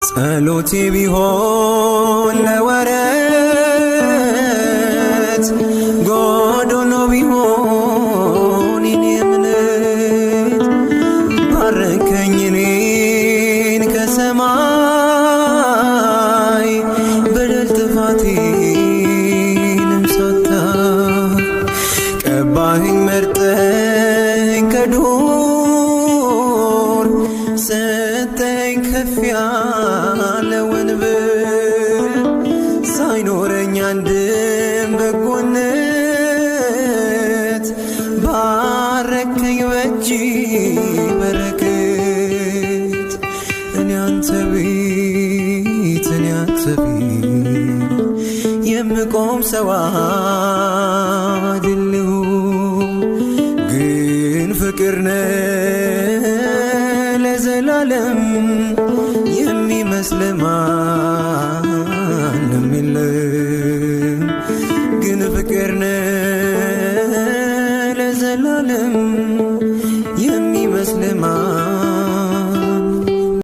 ጸሎቴ ቢሆን ለወረት ጎዶሎ ቢሆን የኔ እምነት ባረከኝ እኔን ከሰማይ በደል ጥፋቴንም ሳታይ ቀባኸኝ መርጠኝ ከዱር ሰጠኝ ከፍ ያለ ወንበር ሳይኖረኝ አንድም በጎነት ባረከኝ በእጅ በረከት እኔ አንተ ቤት የምቆም ሰው አይደለሁም ግን ፍቅር ነህ ለዘላለም የሚመስል ማንም የለም ግን ፍቅር ነህ ለዘላለም